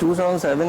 2007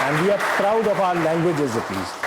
And we are proud of our languages at least.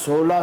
16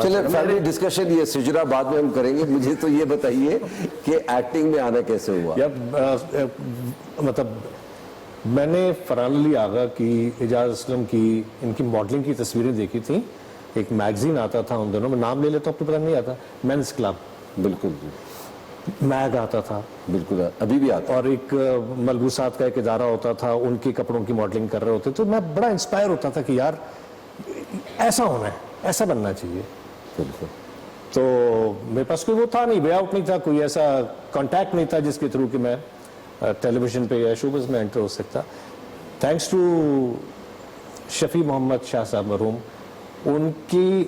چلے family discussion یہ سجرا بعد میں ہم کریں گے. مجھے تو یہ بتائیے کہ ایکٹنگ میں آنا کیسے ہوا؟ مطلب میں نے فرحان علی آغا کی، اعجاز اسلم کی، ان کی ماڈلنگ کی تصویریں دیکھی تھیں. ایک میگزین آتا تھا ان دنوں میں، نام لے لیتا ہوں، آپ کو پتہ نہیں آتا، مینس کلب. بالکل میگ آتا تھا، بالکل ابھی بھی آتا. اور ایک ملبوسات کا ایک ادارہ ہوتا تھا، ان کے کپڑوں کی ماڈلنگ کر رہے ہوتے. تو میں بڑا انسپائر ہوتا تھا کہ یار ایسا ہونا ہے، ایسا بننا چاہیے. بالکل. تو میرے پاس کوئی وہ تھا نہیں، وے آؤٹ نہیں تھا، کوئی ایسا کانٹیکٹ نہیں تھا جس کے تھرو کہ میں ٹیلی ویژن پہ یا شوبز میں انٹر ہو سکتا. تھینکس ٹو شفیع محمد شاہ صاحب مرحوم، ان کی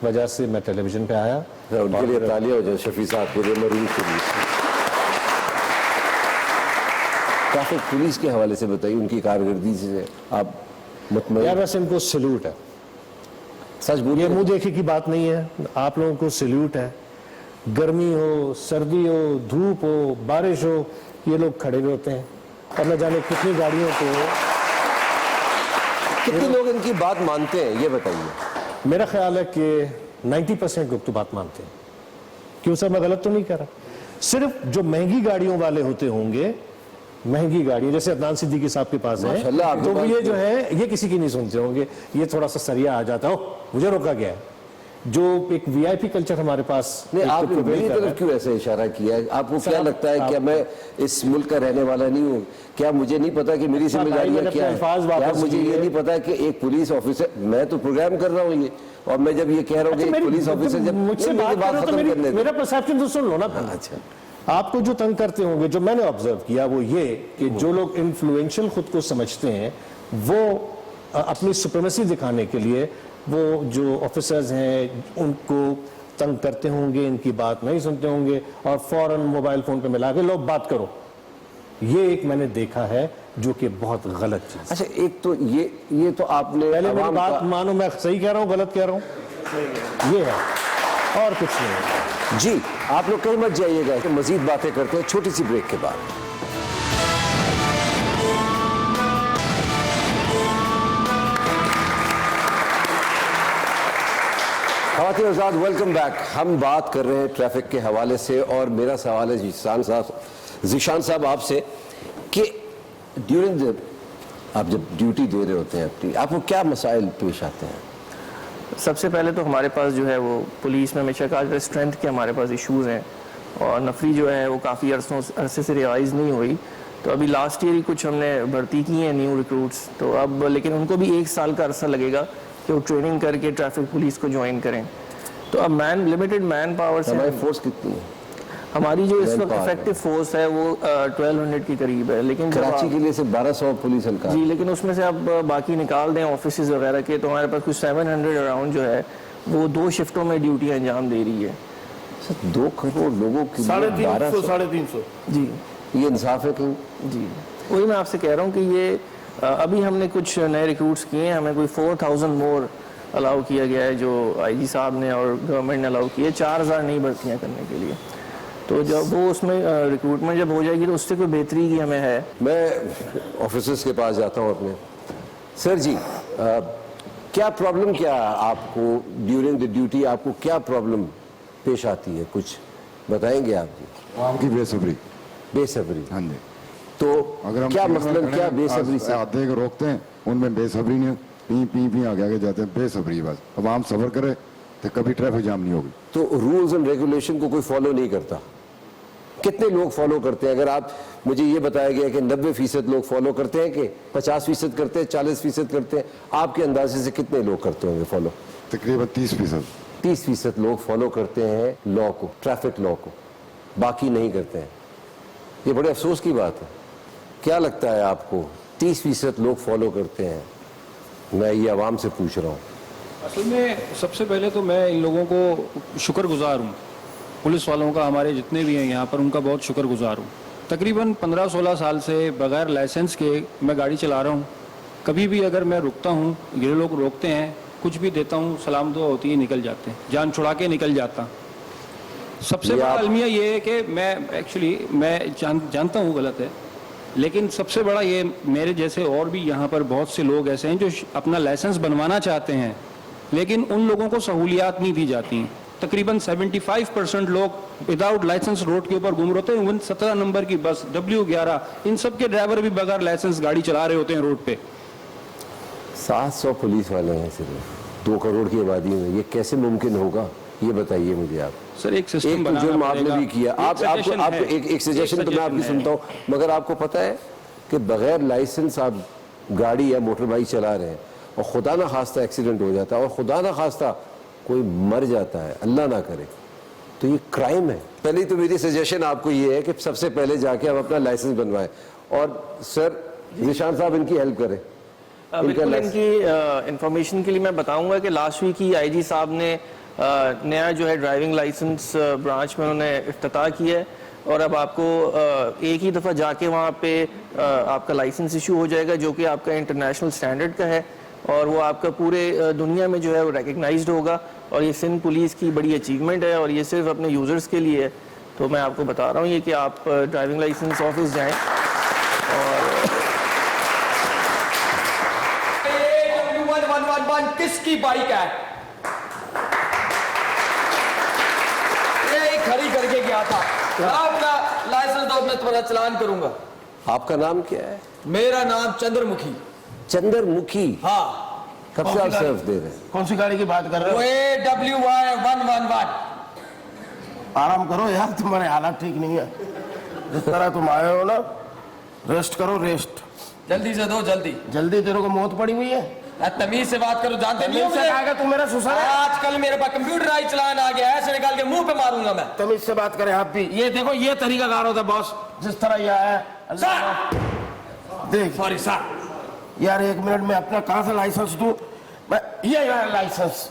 وجہ سے میں ٹیلی ویژن پہ آیا. ان کے لیے تالیاں ہو جائے شفیع صاحب کے لیے، مرحوم کے لیے. ٹریفک پولیس کے حوالے سے بتائیے، ان کی کارکردگی سے آپ مطمئن؟ یار ویسے ان کو سیلوٹ ہے، سچ بولیے. منہ دیکھے کی بات نہیں ہے، آپ لوگوں کو سیلوٹ ہے. گرمی ہو، سردی ہو، دھوپ ہو، بارش ہو، یہ لوگ کھڑے ہوئے ہوتے ہیں. اور نہ جانے کتنی گاڑیوں کو. کتنے لوگ ان کی بات مانتے ہیں یہ بتائیے؟ میرا خیال ہے کہ 90% لوگ تو بات مانتے ہیں. کیوں سر، میں غلط تو نہیں کر رہا؟ صرف جو مہنگی گاڑیوں والے ہوتے ہوں گے، مہنگی گاڑی جیسے عدنان صدیقی صاحب کے پاس ہے، تو یہ جو ہے یہ کسی کی نہیں سنتے ہوں گے. یہ تھوڑا سا سریا آ جاتا ہو، مجھے روکا گیا ہے. جو ایک وی آئی پی کلچر ہمارے پاس. نہیں، آپ نے میری طرف کیوں ایسے اشارہ کیا ہے؟ آپ کو کیا لگتا ہے کہ میں اس ملک کا رہنے والا نہیں ہوں؟ کیا مجھے نہیں پتا کہ میری ذمہ داریاں کیا ہے؟ کیا مجھے یہ نہیں پتا کہ ایک پولیس آفیسر، میں تو پروگرام کر رہا ہوں یہ، اور میں جب یہ کہہ رہا ہوں کہ پولیس آفیسر جب مجھ سے بات ختم کرنے، میرا پرسیپشن تو سن لو نا. اچھا، آپ کو جو تنگ کرتے ہوں گے، جو میں نے آبزرو کیا وہ یہ کہ جو لوگ انفلوئنشل خود کو سمجھتے ہیں، وہ اپنی سپریمیسی دکھانے کے لیے وہ جو آفیسرز ہیں ان کو تنگ کرتے ہوں گے، ان کی بات نہیں سنتے ہوں گے، اور فوراً موبائل فون پہ ملا کے لو بات کرو. یہ ایک میں نے دیکھا ہے جو کہ بہت غلط چیز. اچھا ایک تو یہ تو آپ نے پہلے میری بات مانو، میں صحیح کہہ رہا ہوں غلط کہہ رہا ہوں؟ یہ ہے اور کچھ نہیں ہے. جی آپ لوگ کہیں مت جائیے گا، کہ مزید باتیں کرتے ہیں چھوٹی سی بریک کے بعد. خواتین حضرات ویلکم بیک. ہم بات کر رہے ہیں ٹریفک کے حوالے سے، اور میرا سوال ہے ذیشان صاحب آپ سے کہ ڈیورنگ آپ جب ڈیوٹی دے رہے ہوتے ہیں اپنی، آپ کو کیا مسائل پیش آتے ہیں؟ سب سے پہلے تو ہمارے پاس جو ہے وہ پولیس میں ہمیشہ کہا جاتا ہے اسٹرینتھ کے ہمارے پاس ایشوز ہیں، اور نفری جو ہے وہ کافی عرصے سے ریوائز نہیں ہوئی. تو ابھی لاسٹ ایئر ہی کچھ ہم نے بھرتی کی ہیں نیو ریکروٹس، تو اب لیکن ان کو بھی 1 سال کا عرصہ لگے گا کہ وہ ٹریننگ کر کے ٹریفک پولیس کو جوائن کریں. تو اب لمیٹڈ مین پاور سے ہماری فورس کتنی ہے؟ ہماری جو اس وقت افیکٹو فورس ہے وہ 1200 کے قریب ہے. لیکن کراچی کے لیے سے 1200 پولیس ہلکا. جی، لیکن اس میں سے اب باقی نکال دیں آفیسز وغیرہ کے، تو ہمارے پاس کچھ 700 اراؤنڈ جو ہے وہ 2 شفٹوں میں ڈیوٹی انجام دے رہی ہے. 2 کروڑ لوگوں کی 350 جی یہ انصاف ہے کہیں؟ جی وہی میں آپ سے کہہ رہا ہوں کہ یہ ابھی ہم نے کچھ نئے ریکروٹس کیے ہیں، ہمیں کوئی 4000 مور الاؤ کیا گیا ہے جو آئی جی صاحب نے اور گورنمنٹ نے الاؤ کیے 4000 نئی بھرتیاں کرنے کے لیے. تو جب وہ اس میں ریکروٹمنٹ جب ہو جائے گی تو اس سے کوئی بہتری کی ہمیں ہے. میں آفیسرز کے پاس جاتا ہوں اپنے. سر جی کیا پرابلم کیا آپ کو ڈیورنگ دی ڈیوٹی، آپ کو کیا پرابلم پیش آتی ہے؟ کچھ بتائیں گے آپ؟ جی عوام کی بے صبری. بے صبری؟ ہاں جی. تو اگر ہم کیا مثلا کیا بے صبری سے آدھے کو روکتے ہیں ان میں بے صبری نہیں، پی آگے آگے جاتے ہیں، بے صبری. بس عوام صبر کرے تو کبھی ٹریفک جام نہیں ہوگی. تو رولز اینڈ ریگولیشن کو کوئی فالو نہیں کرتا. کتنے لوگ فالو کرتے ہیں؟ اگر آپ مجھے یہ بتایا گیا کہ 90% لوگ فالو کرتے ہیں، کہ 50% کرتے ہیں، 40% کرتے ہیں، آپ کے اندازے سے کتنے لوگ کرتے ہوں گے فالو؟ تقریباً 30%. 30% لوگ فالو کرتے ہیں لا کو، ٹریفک لا کو، باقی نہیں کرتے ہیں. یہ بڑے افسوس کی بات ہے. کیا لگتا ہے آپ کو 30% لوگ فالو کرتے ہیں؟ میں یہ عوام سے پوچھ رہا ہوں. اصل میں سب سے پہلے تو میں ان لوگوں کو شکر گزار ہوں، پولیس والوں کا، ہمارے جتنے بھی ہیں یہاں پر، ان کا بہت شکر گزار ہوں. تقریباً 15-16 سال سے بغیر لائسنس کے میں گاڑی چلا رہا ہوں. کبھی بھی اگر میں رکتا ہوں، یہ لوگ روکتے ہیں، کچھ بھی دیتا ہوں، سلام دعا ہوتی ہے، نکل جاتے ہیں، جان چھڑا کے نکل جاتا. سب سے بڑا المیہ یہ ہے کہ میں ایکچولی میں جانتا ہوں غلط ہے، لیکن سب سے بڑا یہ میرے جیسے اور بھی یہاں پر بہت سے لوگ ایسے ہیں جو اپنا لائسنس بنوانا چاہتے ہیں لیکن ان لوگوں کو سہولیات نہیں دی جاتی ہیں. تقریباً 75% لوگ وداؤٹ لائسنس روڈ کے اوپر گھوم رہے ہوتے ہیں. 17 نمبر کی بس W11 ان سب کے ڈرائیور بھی بغیر لائسنس گاڑی چلا رہے ہوتے ہیں روڈ پہ. 700 پولیس والے ہیں صرف 2 کروڑ کی آبادی میں, یہ کیسے ممکن ہوگا یہ بتائیے مجھے آپ. سر ایک سسٹم ایک بنانا جرم آپ پڑے نے گا. بھی کیا, آپ ایک سجیشن تو میں آپ کی سنتا ہوں, مگر آپ کو پتہ ہے کہ بغیر لائسنس آپ گاڑی یا موٹر بائک چلا رہے ہیں اور خدا نہ خواستہ ایکسیڈنٹ ہو جاتا ہے اور خدا نہ خواستہ کوئی مر جاتا ہے, اللہ نہ کرے, تو یہ کرائم ہے. پہلے تو میری سجیشن آپ کو یہ ہے کہ سب سے پہلے جا کے ہم اپنا لائسنس بنوائیں. اور سر ذیشان صاحب ان کی ہیلپ کریں. بالکل, ان کی انفارمیشن کے لیے میں بتاؤں گا کہ لاسٹ ویک ہی آئی جی صاحب نے نیا جو ہے ڈرائیونگ لائسنس برانچ میں انہوں نے افتتاح کیا ہے, اور اب آپ کو ایک ہی دفعہ جا کے وہاں پہ آپ کا لائسنس ایشو ہو جائے گا جو کہ آپ کا انٹرنیشنل سٹینڈرڈ کا ہے, اور وہ آپ کا پورے دنیا میں جو ہے وہ ریکگنائزڈ ہوگا. اور یہ سندھ پولیس کی بڑی اچیومنٹ ہے, اور یہ صرف اپنے یوزرز کے لیے ہے. تو میں آپ کو بتا رہا ہوں یہ کہ آپ ڈرائیونگ لائسنس آفس جائیں. اور 1111 کس کی بائک ہے؟ یہ کھڑی کر کے گیا تھا. آپ کا لائسنس دو, میں تمہارا چلان کروں گا. آپ کا نام کیا ہے؟ میرا نام چندر مکھی. چندر مکھی. ہاں. کب سے آپ سرف دے رہے ہیں؟ کون سی گاڑی کی بات کر رہے ہو؟ وہ AWY111. آرام کرو یار, تمہارے حالات ٹھیک نہیں ہے. جس طرح تم آئے ہو نا, ریسٹ کرو, ریسٹ جلدی سے دو, جلدی. جلدی. تیرے کو موت پڑی ہوئی ہے. تمیز سے بات کرو, جانتے نہیں ہو تمیز سے کہا کہ تم میرا سسر ہے. آج کل میرے پاس کمپیوٹر چلان آ گیا ہے, ایسے نکال کے منہ پہ ماروں گا میں. تمیز سے بات کریں آپ بھی. یہ دیکھو, یہ طریقہ کار ہوتا ہے باس, جس طرح یہ آیا ہے. دیکھ سوری سر. یار ایک منٹ میں اپنا کہاں سے لائسنس دوں؟ یہ لائسنس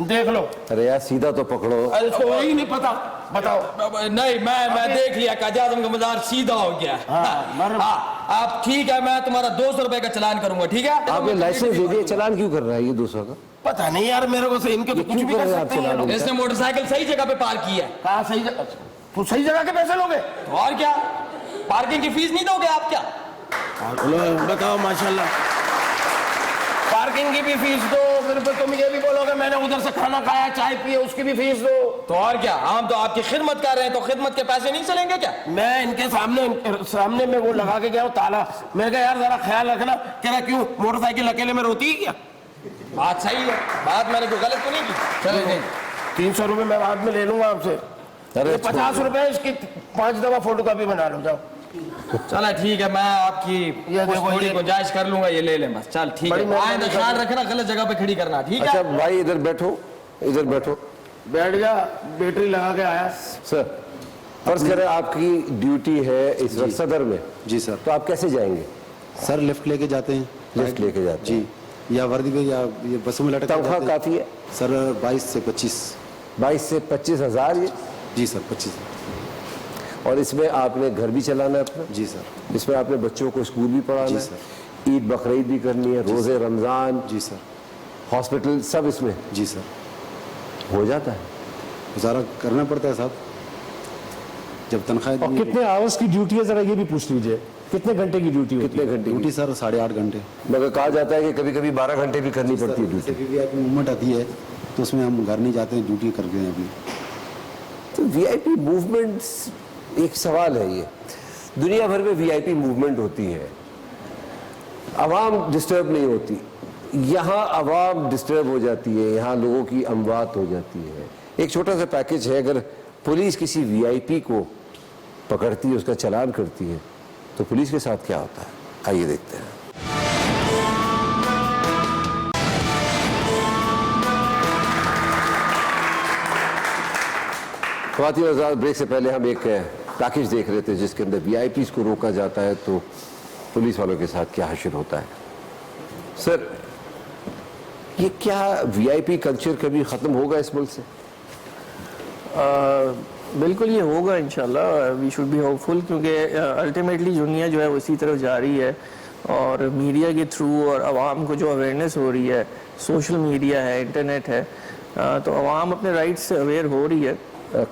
دیکھ لو. ارے یار سیدھا تو پکڑو. اس کو وہی نہیں پتا, بتاؤ. نہیں, میں دیکھ لیا قائد اعظم کا مزار سیدھا ہو گیا. آپ ٹھیک ہے, میں تمہارا 200 روپے کا چلان کروں گا, ٹھیک ہے. آپ نے لائسنس دے دیا, چلان کیوں کر رہا ہے یہ 200 کا؟ پتہ نہیں یار میرے کو سے ان کے تو کچھ بھی کر سکتے ہیں. اس نے موٹر سائیکل صحیح جگہ پہ پارک کی ہے. کہاں صحیح جگہ؟ تو صحیح جگہ کے پیسے لوگے؟ اور کیا, پارکنگ کی فیس نہیں دو گے آپ کیا؟ بتاؤ ماشاءاللہ, پارکنگ کی بھی فیس دو, پھر تم یہ بھی بولو گے میں نے ادھر سے کھانا کھایا, چائے پیے, اس کی بھی فیس دو. تو اور کیا, ہم تو آپ کی خدمت کر رہے ہیں, تو خدمت کے پیسے نہیں چلیں گے کیا؟ میں ان کے سامنے میں وہ لگا کے گیا ہوں تالا. میں نے کہا یار ذرا خیال رکھنا. کہہ رہا کیوں, موٹر سائیکل اکیلے میں روتی ہے کیا؟ بات صحیح ہے, بات میں نے کوئی غلط تو نہیں کی. چلے نہیں, 300 روپے میں بعد میں لے لوں گا آپ سے. 50 روپے اس کی 5 دفعہ فوٹو کاپی بنا لو. جاؤ. چلا ٹھیک ہے, میں آپ کی تھوڑی گنجائش کر لوں گا, یہ لے لیں بس. چل ٹھیک ہے, آئندہ خیال رکھنا, غلط جگہ پہ کھڑی کرنا, ٹھیک ہے. اچھا بھائی ادھر بیٹھو, ادھر بیٹھو. بیٹھ جا, بیٹری لگا کے آیا. سر فرض کریں آپ کی ڈیوٹی ہے اس وقت صدر میں. جی سر. تو آپ کیسے جائیں گے؟ سر لفٹ لے کے جاتے ہیں. لفٹ لے کے جاتے ہیں؟ جی, یا وردی پہ یا یہ بسوں میں لٹک. تنخواہ کافی ہے سر 22 سے 25. 22 سے 25 ہزار. یہ جی سر 25. اور اس میں آپ نے گھر بھی چلانا ہے اپنا؟ جی سر. اس میں آپ نے بچوں کو اسکول بھی پڑھانا ہے؟ جی سر. عید بقرعید بھی کرنی ہے, روزے رمضان. جی سر. ہاسپٹل سب اس میں جی سر. ہو جاتا ہے. گزارا کرنا پڑتا ہے صاحب جب تنخواہ. اور کتنے آورس کی ڈیوٹی ہے ذرا یہ بھی پوچھ لیجئے, کتنے گھنٹے کی ڈیوٹی ہوتی ہے؟ کتنے گھنٹے ڈیوٹی سر 8.5 گھنٹے. مگر کہا جاتا ہے کہ کبھی کبھی 12 گھنٹے بھی کرنی پڑتی ہے ڈیوٹی. وی آئی پی موومنٹ آتی ہے تو اس میں ہم گھر نہیں جاتے ہیں, ڈیوٹی کر کے ہیں ابھی. تو وی آئی پی موومنٹ ایک سوال ہے. یہ دنیا بھر میں وی آئی پی موومنٹ ہوتی ہے, عوام ڈسٹرب نہیں ہوتی. یہاں عوام ڈسٹرب ہو جاتی ہے, یہاں لوگوں کی اموات ہو جاتی ہے. ایک چھوٹا سا پیکج ہے, اگر پولیس کسی وی آئی پی کو پکڑتی ہے, اس کا چلان کرتی ہے, تو پولیس کے ساتھ کیا ہوتا ہے, آئیے دیکھتے ہیں. خواتین و حضرات, بریک سے پہلے ہم ایک پیکج دیکھ رہے تھے جس کے اندر وی آئی پیز کو روکا جاتا ہے تو پولیس والوں کے ساتھ کیا حشر ہوتا ہے. سر یہ کیا وی آئی پی کلچر کبھی ختم ہوگا اس ملک سے؟ بالکل یہ ہوگا انشاءاللہ. وی شوڈ بی ہوپ فل, کیونکہ الٹیمیٹلی دنیا جو ہے وہ اسی طرف جا رہی ہے, اور میڈیا کے تھرو اور عوام کو جو اویئرنیس ہو رہی ہے, سوشل میڈیا ہے, انٹرنیٹ ہے, تو عوام اپنے رائٹس سے اویئر ہو رہی ہے.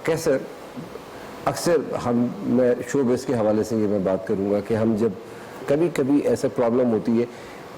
کیسے اکثر میں شو بیس کے حوالے سے یہ میں بات کروں گا کہ ہم جب کبھی کبھی ایسا پرابلم ہوتی ہے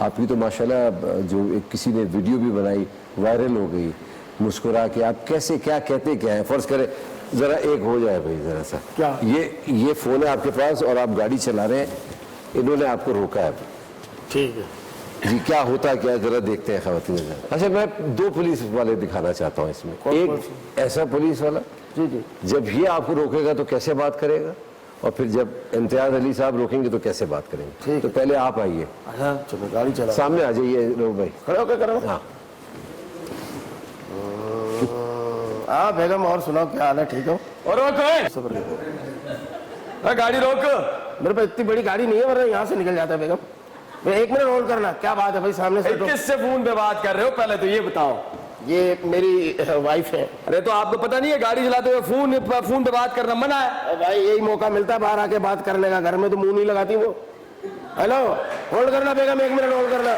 آپ کی تو ماشاءاللہ جو ایک کسی نے ویڈیو بھی بنائی وائرل ہو گئی مسکرا کے, آپ کیسے کیا کہتے کیا ہیں؟ فرض کریں ذرا ایک ہو جائے بھائی ذرا سا, کیا یہ فون ہے آپ کے پاس اور آپ گاڑی چلا رہے ہیں, انہوں نے آپ کو روکا ہے, ٹھیک ہے جی کیا ہوتا کیا ذرا دیکھتے ہیں خواتین. اچھا میں 2 پولیس والے دکھانا چاہتا ہوں اس میں. ایک ایسا پولیس والا جب یہ آپ کو روکے گا تو کیسے بات کرے گا, اور پھر جب امتیاز علی صاحب روکیں گے تو کیسے بات کریں گے. تو پہلے آپ آئیے, اچھا چلو گاڑی چلا, سامنے آ جائیے لوگ بھائی, کھڑے ہو کے کرو. ہاں ہاں بیگم اور سناؤ کیا حال ہے, ٹھیک ہو؟ اور گاڑی روک, میرے پاس اتنی بڑی گاڑی نہیں ہے ورنہ یہاں سے نکل جاتا ہے بیگم. 1 منٹ ہولڈ کرنا, کیا بات ہے بھائی سامنے سے. کس سے فون پہ بات کر رہے ہو پہلے تو یہ بتاؤ. یہ میری وائف ہے. ارے تو آپ کو پتہ نہیں ہے گاڑی چلاتے ہوئے فون پہ بات کرنا منع ہے. بھائی یہی موقع ملتا ہے باہر آ کے بات کرنے کا, گھر میں تو منہ نہیں لگاتی وہ. ہیلو ہولڈ کرنا بیگم, 1 منٹ ہولڈ کرنا.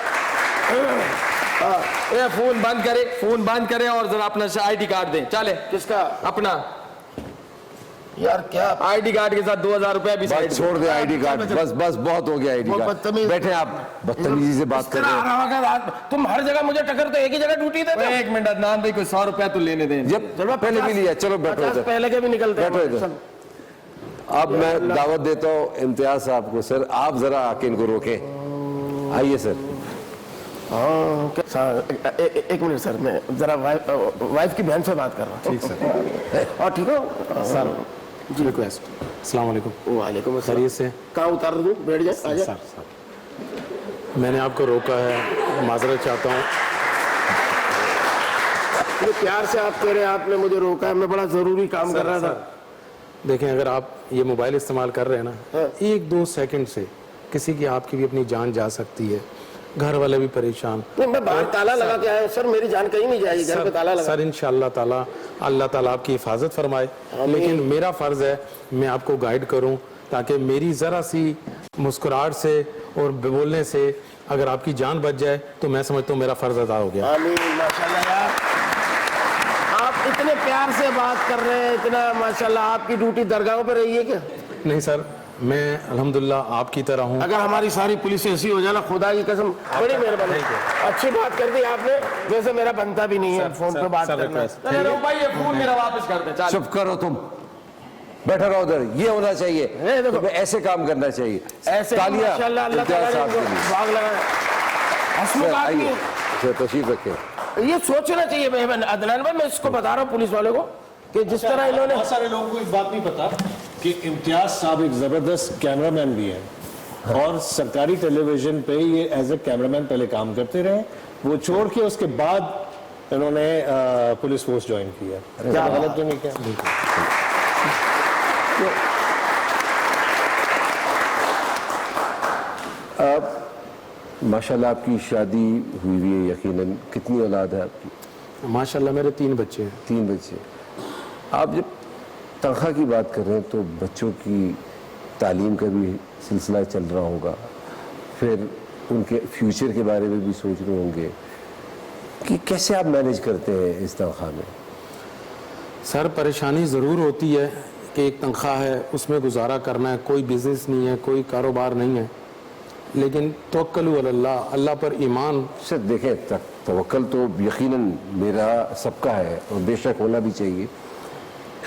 فون بند کرے اور ذرا اپنا ID کارڈ دیں. چلے کس کا؟ اپنا یار کیا ID کارڈ کے ساتھ 2000 روپے بھی بس چھوڑ دیں آئی ڈی کارڈ, بس بہت ہو گیا آئی ڈی کارڈ. بیٹھے آپ بدتمیزی سے بات کر رہے ہیں. تم ہر جگہ مجھے ٹکرتے, ایک ہی جگہ ڈیوٹی دیتے. 1 منٹ عدنان بھائی کوئی 100 روپے تو لینے دیں. جب پہلے بھی لیا, چلو بیٹھو ادھر, پہلے کے بھی نکلتے بیٹھو ادھر. اب میں دعوت دیتا ہوں امتیاز صاحب کو. سر آپ ذرا آ کے ان کو روکیں, آئیے سر. ہاں 1 منٹ سر, میں ذرا وائف کی بہن سے بات کر رہا ہوں. ٹھیک سر. اور ٹھیک ہو سر جی ریکویسٹ. السلام علیکم. وعلیکم السلام. خیریت سے؟ کہاں اتار دوں, بیٹھ جائے, آ جائے. سر میں نے آپ کو روکا ہے, معذرت چاہتا ہوں. پیار سے آپ کہہ رہے ہیں آپ نے مجھے روکا ہے, میں بڑا ضروری کام کر رہا تھا. دیکھیں اگر آپ یہ موبائل استعمال کر رہے ہیں نا, 1-2 سیکنڈ سے کسی کی آپ کی بھی اپنی جان جا سکتی ہے, گھر والے بھی پریشان. میں باہر تالا لگا کے آیا سر, میری جان کہیں نہیں جائے گی, گھر پہ تالا لگا. سر انشاءاللہ تعالی اللہ تعالیٰ آپ کی حفاظت فرمائے, لیکن میرا فرض ہے میں آپ کو گائیڈ کروں تاکہ میری ذرا سی مسکراہٹ سے اور بولنے سے اگر آپ کی جان بچ جائے تو میں سمجھتا ہوں میرا فرض ادا ہو گیا. آمین. ماشاءاللہ یار, آپ اتنے پیار سے بات کر رہے ہیں, اتنا ماشاءاللہ. آپ کی ڈیوٹی درگاہوں پہ رہی ہے کیا؟ نہیں سر, میں الحمدللہ آپ کی طرح ہوں. اگر ہماری ساری پولیس ایسی ہو جائے نا, خدا کی قسم بڑی مہربانی. اچھی بات کر دی آپ نے, ویسے میرا بنتا بھی نہیں ہے فون پہ بات کرنا. بھائی یہ فون میرا واپس کر دیں. چپ کرو تم, بیٹھا رہو ادھر. یہ ہونا چاہیے, ایسے کام کرنا چاہیے. ایسے ماشاءاللہ اللہ تعالیٰ نے باغ لگایا. ہسمکھ آدمی ہے. تشریف رکھیں. یہ سوچنا چاہیے عدنان بھائی, میں اس کو بتا رہا ہوں پولیس والوں کو کہ جس طرح انہوں نے. بہت سارے لوگوں کو ایک بات نہیں پتا کہ امتیاز صاحب ایک زبردست کیمرہ مین بھی ہیں, اور سرکاری ٹیلی ویژن پہ یہ ایز اے کیمرہ مین پہلے کام کرتے رہے, وہ چھوڑ کے اس کے بعد انہوں نے پولیس فورس جوائن کیا. کیا غلط تو نہیں کیا؟ ماشاءاللہ آپ کی شادی ہوئی ہوئی ہے یقیناً. کتنی اولاد ہے آپ کی؟ ماشاءاللہ میرے 3 بچے ہیں. 3 بچے. آپ جب تنخواہ کی بات کر رہے ہیں تو بچوں کی تعلیم کا بھی سلسلہ چل رہا ہوگا, پھر ان کے فیوچر کے بارے میں بھی سوچ رہے ہوں گے کہ کیسے آپ مینیج کرتے ہیں اس تنخواہ میں؟ سر پریشانی ضرور ہوتی ہے کہ ایک تنخواہ ہے, اس میں گزارا کرنا ہے, کوئی بزنس نہیں ہے, کوئی کاروبار نہیں ہے, لیکن توکلوا علی اللہ, اللہ پر ایمان. سر دیکھیں, توکل تو یقیناً میرا سب کا ہے اور بے شک ہونا بھی چاہیے,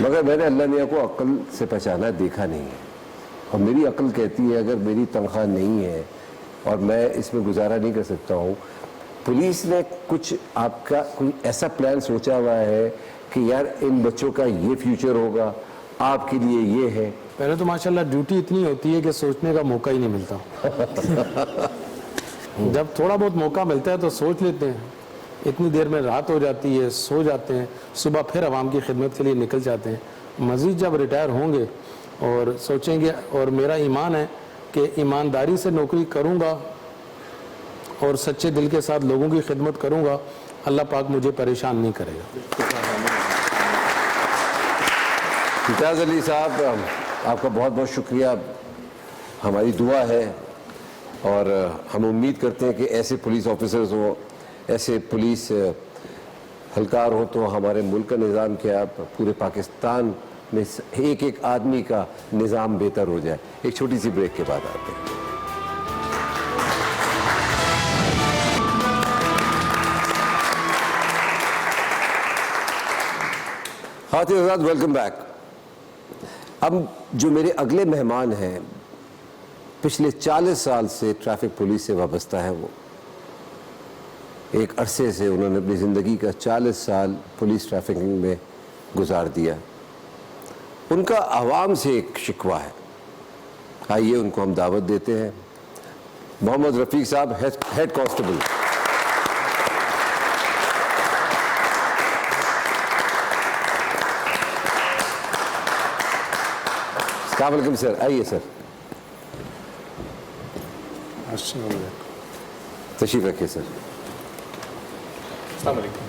مگر میں نے اللہ میاں کو عقل سے پہچانا دیکھا نہیں ہے, اور میری عقل کہتی ہے اگر میری تنخواہ نہیں ہے اور میں اس میں گزارا نہیں کر سکتا ہوں. پولیس نے کچھ آپ کا کوئی ایسا پلان سوچا ہوا ہے کہ یار ان بچوں کا یہ فیوچر ہوگا, آپ کے لیے یہ ہے؟ پہلے تو ماشاءاللہ ڈیوٹی اتنی ہوتی ہے کہ سوچنے کا موقع ہی نہیں ملتا. جب تھوڑا بہت موقع ملتا ہے تو سوچ لیتے ہیں, اتنی دیر میں رات ہو جاتی ہے, سو جاتے ہیں, صبح پھر عوام کی خدمت کے لیے نکل جاتے ہیں. مزید جب ریٹائر ہوں گے اور سوچیں گے, اور میرا ایمان ہے کہ ایمانداری سے نوکری کروں گا اور سچے دل کے ساتھ لوگوں کی خدمت کروں گا, اللہ پاک مجھے پریشان نہیں کرے گا. امتیاز علی صاحب آپ کا بہت بہت شکریہ, ہماری دعا ہے اور ہم امید کرتے ہیں کہ ایسے پولیس آفیسرز ہوں, ایسے پولیس اہلکار ہوں تو ہمارے ملک کا نظام کیا پورے پاکستان میں ایک ایک آدمی کا نظام بہتر ہو جائے. ایک چھوٹی سی بریک کے بعد آتے ہیں. خاتون حضرات ویلکم بیک. اب جو میرے اگلے مہمان ہیں پچھلے 40 سال سے ٹریفک پولیس سے وابستہ ہے. وہ ایک عرصے سے انہوں نے اپنی زندگی کا 40 سال پولیس ٹریفکنگ میں گزار دیا. ان کا عوام سے ایک شکوہ ہے. آئیے ان کو ہم دعوت دیتے ہیں. محمد رفیق صاحب, ہیڈ کانسٹیبل. السلام علیکم سر, آئیے سر, تشریف رکھیے سر. السلام علیکم.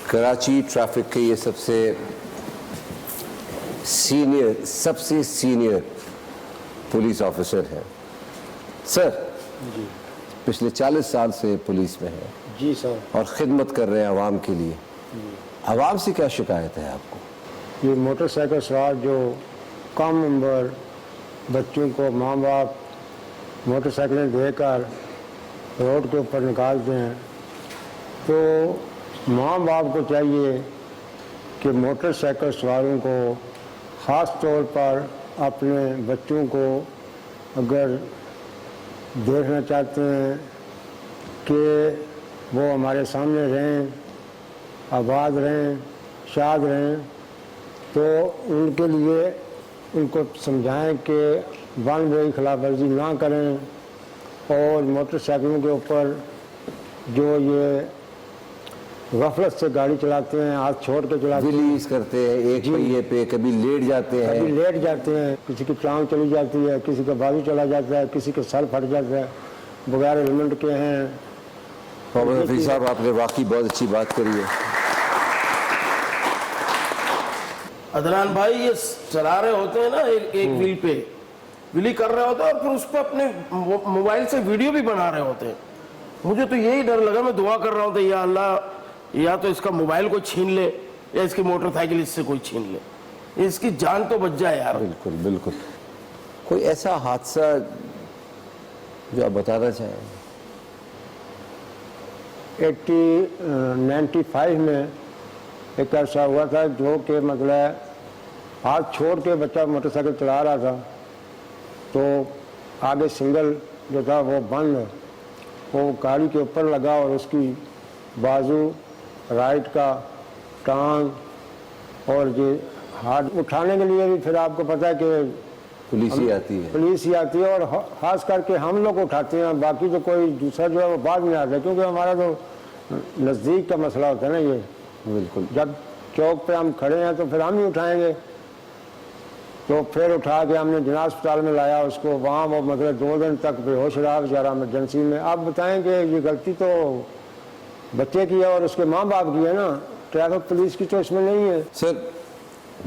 کراچی ٹریفک کے یہ سب سے سینئر پولیس آفیسر ہیں. سر پچھلے 40 سال سے پولیس میں ہیں. جی سر. اور خدمت کر رہے ہیں عوام کے لیے. عوام سے کیا شکایت ہے آپ کو؟ یہ موٹر سائیکل سوار جو کم عمر بچوں کو ماں باپ موٹر سائیکلیں دے کر روڈ کے اوپر نکالتے ہیں, تو ماں باپ کو چاہیے کہ موٹر سائیکل سواروں کو خاص طور پر اپنے بچوں کو اگر دیکھنا چاہتے ہیں کہ وہ ہمارے سامنے رہیں, آباد رہیں, شاد رہیں, تو ان کے لیے ان کو سمجھائیں کہ ون وے خلاف ورزی نہ کریں, اور موٹر سائیکلوں کے اوپر جو یہ غفلت سے گاڑی چلاتے ہیں, ہاتھ چھوڑ کے چلاتے ہیں, ریلیز کرتے ہیں ایک پہیے پہ, کبھی لیٹ جاتے ہیں, کبھی لیٹ جاتے ہیں, کسی کی ٹانگ چلی جاتی ہے, کسی کا بازو چلا جاتا ہے, کسی کا سر پھٹ جاتا ہے, بغیر ہیلمٹ کے ہیں. محمد رفیق صاحب آپ نے واقعی بہت اچھی بات کری ہے. عدنان بھائی یہ چلا رہے ہوتے ہیں نا ایک ویل پہ, ویلی کر رہے ہوتے ہیں اور پھر اس پہ اپنے موبائل سے ویڈیو بھی بنا رہے ہوتے ہیں. مجھے تو یہی ڈر لگا, میں دعا کر رہا ہوں یا اللہ یا تو اس کا موبائل کو چھین لے یا اس کی موٹر سائیکل اس سے کوئی چھین لے, اس کی جان تو بچ جائے یار. بالکل بالکل. کوئی ایسا حادثہ جو آپ بتانا چاہیں؟ 95 میں ایک ایسا ہوا تھا جو کہ مطلب ہاتھ چھوڑ کے بچہ موٹر سائیکل چلا رہا تھا, تو آگے سنگل جو تھا وہ بند, وہ گاڑی کے اوپر لگا اور اس کی بازو, رائٹ کا ٹانگ اور یہ ہاتھ اٹھانے کے لیے بھی پھر آپ کو پتہ ہے کہ پولیس ہی آتی ہے. پولیس ہی آتی ہے, اور خاص کر کے ہم لوگ اٹھاتے ہیں, باقی تو کوئی دوسرا جو ہے وہ بعد میں آتا ہے, کیونکہ ہمارا تو نزدیک کا مسئلہ ہوتا ہے نا یہ. بالکل. جب چوک پہ ہم کھڑے ہیں تو پھر ہم ہی اٹھائیں گے. تو پھر اٹھا کے ہم نے جناح اسپتال میں لایا اس کو, وہاں وہ مطلب 2 دن تک بے ہوش رہا بیچارہ ایمرجنسی میں. آپ بتائیں کہ یہ غلطی تو بچے کی ہے اور اس کے ماں باپ کی ہے نا, ٹریفک پولیس کی تو اس میں نہیں ہے. سر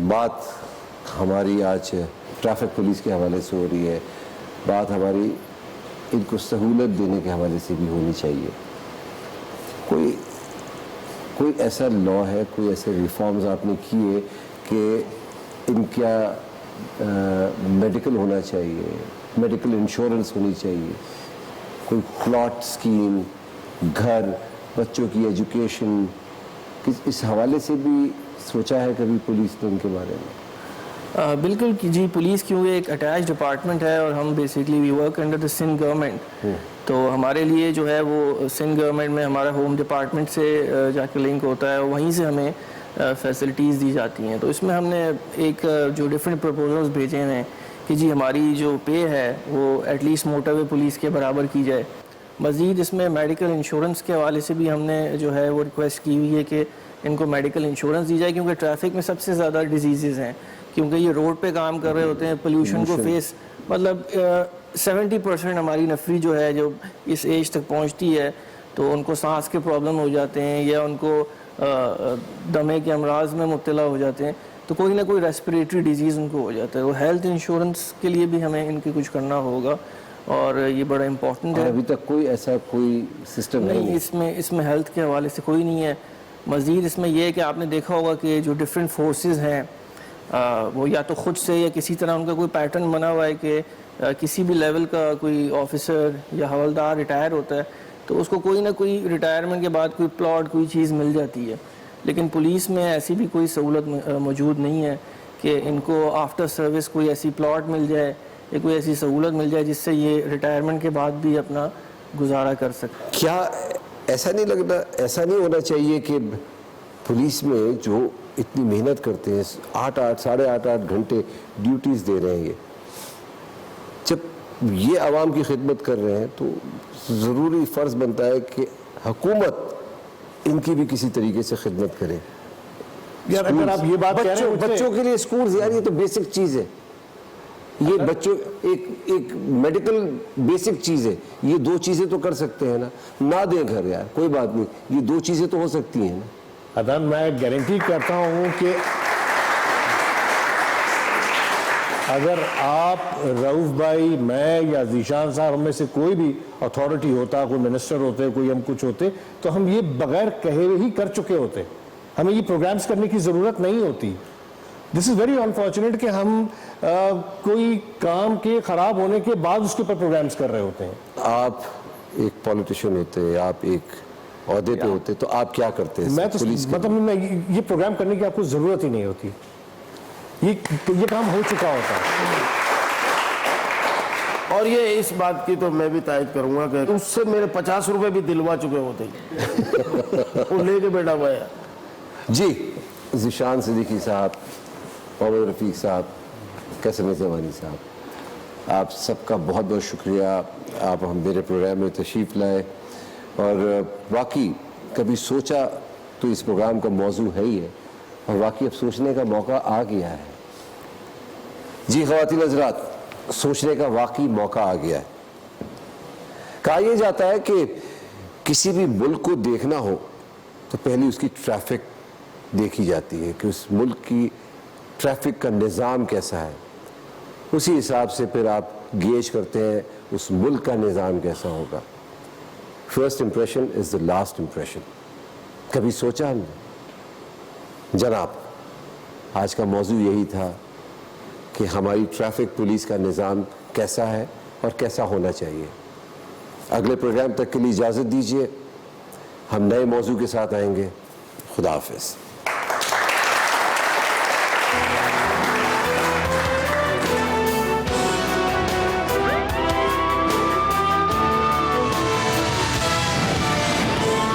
بات ہماری آج ٹریفک پولیس کے حوالے سے ہو رہی ہے, بات ہماری ان کو سہولت دینے کے حوالے سے بھی ہونی چاہیے. کوئی ایسا لا ہے, کوئی ایسے ریفارمز آپ نے کیے کہ ان کا میڈیکل ہونا چاہیے, میڈیکل انشورنس ہونی چاہیے, کوئی پلاٹ سکیم, گھر, بچوں کی ایجوکیشن, اس حوالے سے بھی سوچا ہے کبھی پولیس نے ان کے بارے میں؟ بالکل جی, پولیس کیونکہ ایک اٹیچ ڈپارٹمنٹ ہے اور ہم basically we work under the Sindh government, تو ہمارے لیے جو ہے وہ سندھ گورنمنٹ میں ہمارا ہوم ڈپارٹمنٹ سے جا کے لنک ہوتا ہے, وہیں سے ہمیں فیسلٹیز دی جاتی ہیں. تو اس میں ہم نے ایک جو ڈفرینٹ پروپوزلز بھیجے ہیں کہ جی ہماری جو پے ہے وہ at least motorway police کے برابر کی جائے. مزید اس میں میڈیکل انشورنس کے حوالے سے بھی ہم نے جو ہے وہ ریکویسٹ کی ہوئی ہے کہ ان کو میڈیکل انشورنس دی جائے, کیونکہ ٹریفک میں سب سے زیادہ ڈیزیزز ہیں, کیونکہ یہ روڈ پہ کام کر رہے ہوتے ہیں, پولیوشن کو فیس, مطلب 70% ہماری نفری جو ہے جو اس ایج تک پہنچتی ہے تو ان کو سانس کے پرابلم ہو جاتے ہیں یا ان کو دمے کے امراض میں مبتلا ہو جاتے ہیں, تو کوئی نہ کوئی ریسپریٹری ڈیزیز ان کو ہو جاتا ہے. وہ ہیلتھ انشورنس کے لیے بھی ہمیں ان کی کچھ کرنا ہوگا اور یہ بڑا امپورٹنٹ ہے. ابھی تک کوئی ایسا کوئی سسٹم نہیں, اس میں ہیلتھ کے حوالے سے کوئی نہیں ہے. مزید اس میں یہ ہے کہ آپ نے دیکھا ہوگا کہ جو ڈفرینٹ فورسز ہیں وہ یا تو خود سے یا کسی طرح ان کا کوئی پیٹرن بنا ہوا ہے کہ کسی بھی لیول کا کوئی آفیسر یا حوالدار ریٹائر ہوتا ہے تو اس کو کوئی نہ کوئی ریٹائرمنٹ کے بعد کوئی پلاٹ کوئی چیز مل جاتی ہے. لیکن پولیس میں ایسی بھی کوئی سہولت موجود نہیں ہے کہ ان کو آفٹر سروس کوئی ایسی پلاٹ مل جائے یا کوئی ایسی سہولت مل جائے جس سے یہ ریٹائرمنٹ کے بعد بھی اپنا گزارا کر سکے. کیا ایسا نہیں لگنا, ایسا نہیں ہونا چاہیے کہ پولیس میں جو اتنی محنت کرتے ہیں, 8 گھنٹے ڈیوٹیز دے رہے ہیں, یہ جب یہ عوام کی خدمت کر رہے ہیں تو ضروری فرض بنتا ہے کہ حکومت ان کی بھی کسی طریقے سے خدمت کرے. یار اگر آپ یہ بات کہہ رہے ہیں بچوں کے لیے اسکولز, یار یہ تو بیسک چیز ہے, یہ بچوں ایک میڈیکل بیسک چیز ہے, یہ 2 چیزیں تو کر سکتے ہیں نا, نہ دیں گھر یار کوئی بات نہیں, یہ 2 چیزیں تو ہو سکتی ہیں نا. عدنان میں گارنٹی کرتا ہوں کہ اگر آپ رؤوف بھائی, میں یا ذیشان صاحب, ہم میں سے کوئی بھی اتھارٹی ہوتا, کوئی منسٹر ہوتے, کوئی ہم کچھ ہوتے, تو ہم یہ بغیر کہے ہی کر چکے ہوتے. ہمیں یہ پروگرامز کرنے کی ضرورت نہیں ہوتی. دس از ویری انفارچونیٹ کہ ہم کوئی کام کے خراب ہونے کے بعد اس کے اوپر پروگرامز کر رہے ہوتے ہیں. آپ ایک پولیٹیشین ہوتے, آپ ایک عہدے پہ ہوتے, تو آپ کیا کرتے ہیں؟ میں تو مطلب یہ پروگرام کرنے کی آپ کو ضرورت ہی نہیں ہوتی, یہ کام ہو چکا ہوتا ہے. اور یہ اس بات کی تو میں بھی تائید کروں گا کہ اس سے میرے 50 روپے بھی دلوا چکے ہوتے وہ لے کے بیٹھا ہوا ہے. جی ذیشان صدیقی صاحب, محمد رفیق صاحب, قاسم زمانی صاحب, آپ سب کا بہت بہت شکریہ. آپ ہم میرے پروگرام میں تشریف لائے, اور واقعی کبھی سوچا تو اس پروگرام کا موضوع ہے ہی ہے, اور واقعی اب سوچنے کا موقع آ گیا ہے. جی خواتین حضرات, سوچنے کا واقعی موقع آ گیا ہے. کہا یہ جاتا ہے کہ کسی بھی ملک کو دیکھنا ہو تو پہلے اس کی ٹریفک دیکھی جاتی ہے کہ اس ملک کی ٹریفک کا نظام کیسا ہے, اسی حساب سے پھر آپ گیج کرتے ہیں اس ملک کا نظام کیسا ہوگا. First impression is the last impression. کبھی سوچا ہم نے؟ جناب آج کا موضوع یہی تھا کہ ہماری ٹریفک پولیس کا نظام کیسا ہے اور کیسا ہونا چاہیے. اگلے پروگرام تک کے لیے اجازت دیجیے, ہم نئے موضوع کے ساتھ آئیں گے. خدا حافظ.